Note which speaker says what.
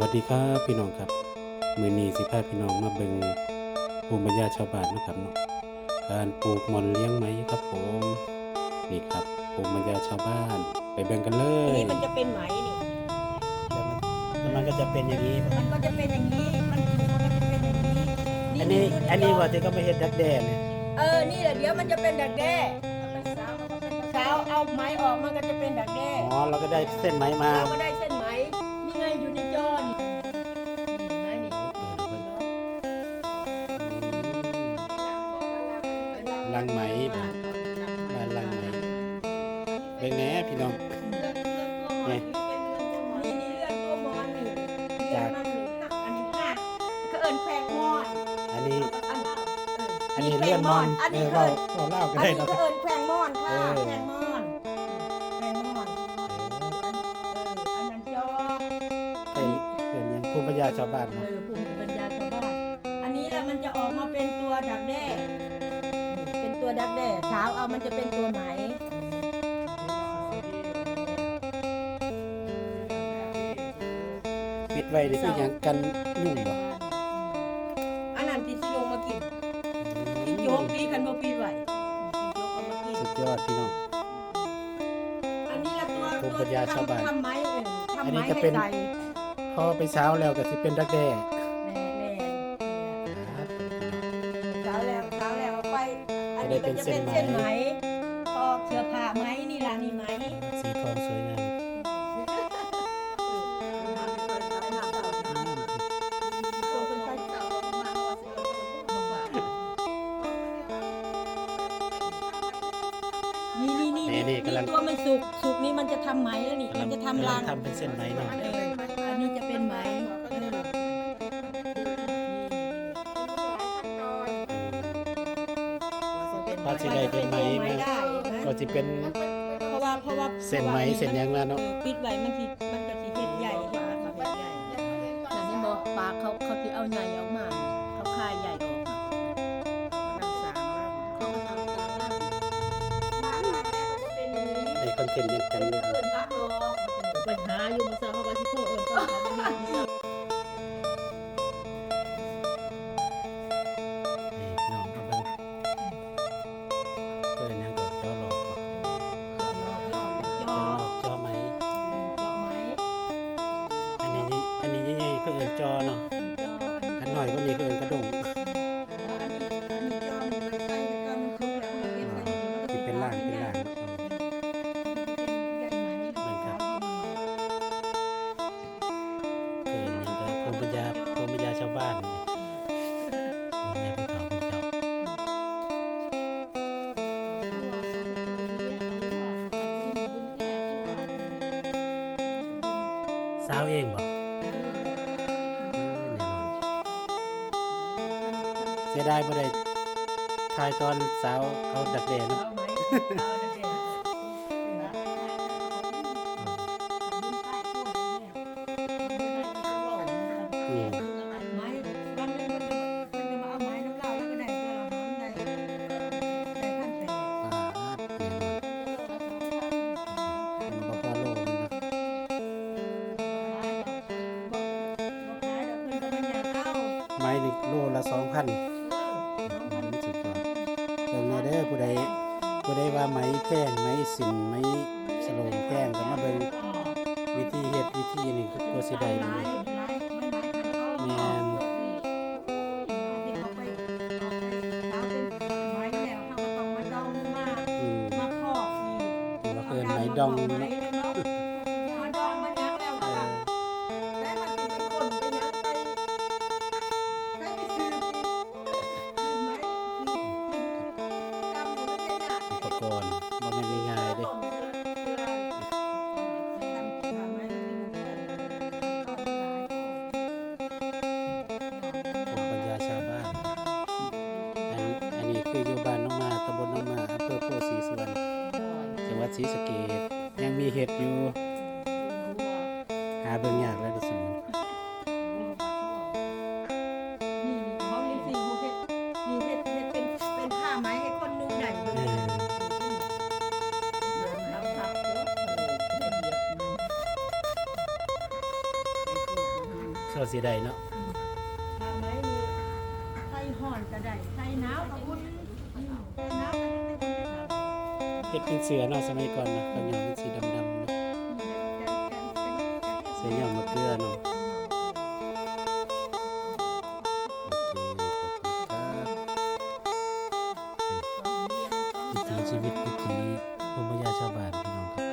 Speaker 1: วัสดีครับพี่น้องครับมื้อนี้สิพาพี่น้องมาเบิ่งภูมิปัญญาชาวบ้านนะครับเนาะการปลูกหม่อนเลี้ยงไหมครับผมนี่ครับภูมิปัญญาชาวบ้านไปเบิ่งกันเลย
Speaker 2: นี่มันจะเป็นไหมนี่
Speaker 1: แล้วมันก็จะเป็นอย่างนี้
Speaker 2: มันก็จะเป็นอย่างนี้มันก็จะเป็นอย่างนี้
Speaker 1: อันนี้ว่าที่ก็ไม่เฮ็ดดักแด้เนี่ย
Speaker 2: นี่แหละเดี๋ยวมันจะเป็นดักแด้สาวเอาไม้ออกมันก็จะเป็นดักแด้
Speaker 1: อ๋อเราก็ได้เส้นไหมมา
Speaker 2: เราก็ได้เส้นไหมนี่ไงอยู่ในจอนี่ไหมนี่
Speaker 1: ลังไหมบ้านลังไหมเป็นแหน่พี่น้อง
Speaker 2: นี่นี่เรื่องตัวมอนนี่จากอันนี้หักก็เอิญแพงมอน
Speaker 1: อันนี้
Speaker 2: เลื่อนมอนอันนี้
Speaker 1: เราเล่ากันได้เนาะ
Speaker 2: ก็เอิญแพงมอนค่ะแพงมอนอันนั้นจอ
Speaker 1: เป็นยังภูมิปัญญาชาวบ้านเนาะ
Speaker 2: ภูมิปัญญาชาวบ้านอันนี้แหละมันจะออกมาเป็นตัวดักแด้เป็นตัวดักแด้เช้าเอามันจะเป็นตัวไหม
Speaker 1: ปิดไว้ได้คือหยังกันยุ่งบ่
Speaker 2: อันนั้นที่สิลงมากินโยกปีกันบ่ปีไหว
Speaker 1: สุดยอดพี่น้อง
Speaker 2: อันนี้ละตัว
Speaker 1: ภูมิปัญญาชาวบ้าน
Speaker 2: ทำไม้ทำไม้ให้ใส่
Speaker 1: พอไปเช้าแล้วก็สิเป็นดักแด้
Speaker 2: เช้าแล้วเอาไปอันนี้มันจะเป็นเส้นไหมพอเสื้อผ้าไหมนี่ล่ะนี่ไหม
Speaker 1: สีทองสวยงาม
Speaker 2: นี่ตัวมันสุกนี่มันจะทำไหมแล้วนี่มันจะทำรัง
Speaker 1: ทำเป็นเส้นไหมเนาะ
Speaker 2: อันนี้จะเป็นไหม
Speaker 1: พอสิได้เป็นไหมก็สิเป็น
Speaker 2: เพราะว่า
Speaker 1: เส้นไหมเส้นยังแล้วเนาะ
Speaker 2: ปิดไว้มันก็สิเฮ็ดใหญ่ใช่ไหมครับใหญ่แต่นี่บอกปลาเขาสิเอาใหญ่ออกมาเขาคายใหญ่ออก
Speaker 1: ในคอนเทนต์ยังกันอยู่
Speaker 2: ไปหาอยู่มาซะเขาว่าสิโทรต้นเขาบ่มี
Speaker 1: น้องเอาเบิ่งยังก็จอหลอกจอไหมอันนี้ใหญ่ๆก็เอิ้นจอเนาะอันน้อยกว่านี้ก็เอิ้นกระดงที่เป็นล่างภูมิปัญญาชาวบ้านนี่ในภูเขาภูเจ้าสาวเองบ่แน่นอนเสียดายบ่ได้ถ่ายตอนสาวเอาดักแด้เนาะไม้นี่โลละ 2,000 สุดยอดเบิ่งแน่เด้อผู้ใดว่าไม้แพงไม้สินไม้สโลงแพงก็มาเบิ่งวิธีเฮ็ดวิธีนี่ก็สิได้แม่น
Speaker 2: มาพอกนี่
Speaker 1: ว่าเพิ่นไม้ดองเนาะก่อนบ่แม่นง่ายๆเด้ภูมิปัญญาชาวบ้านอันนี้คืออยู่บ้านน้องมาตำบลน้องมาอำเภอโพธิ์ศรีสุวรรณจังหวัดศรีสะเกษยังมีเห็ดอยู่หาเบิ่งยากแล้วที่สุด
Speaker 2: เป็นผ้าไหมให้คนนุ่งได้
Speaker 1: เสื้อสีใดเนาะ
Speaker 2: ทำไมมีไข่ห่อนก็ได้ไข่หนาวก็อุ่นหนาวก็ได้อุ่นได้
Speaker 1: เฮ็ดเป็นเสือเนาะสมัยก่อนนะก็ยังเป็นสีดำๆเนาะเสือยอมมะเกลือเนาะโอเคขอบคุณครับวิถีชีวิตวิถีภูมิปัญญาชาวบ้านพี่น้องครับ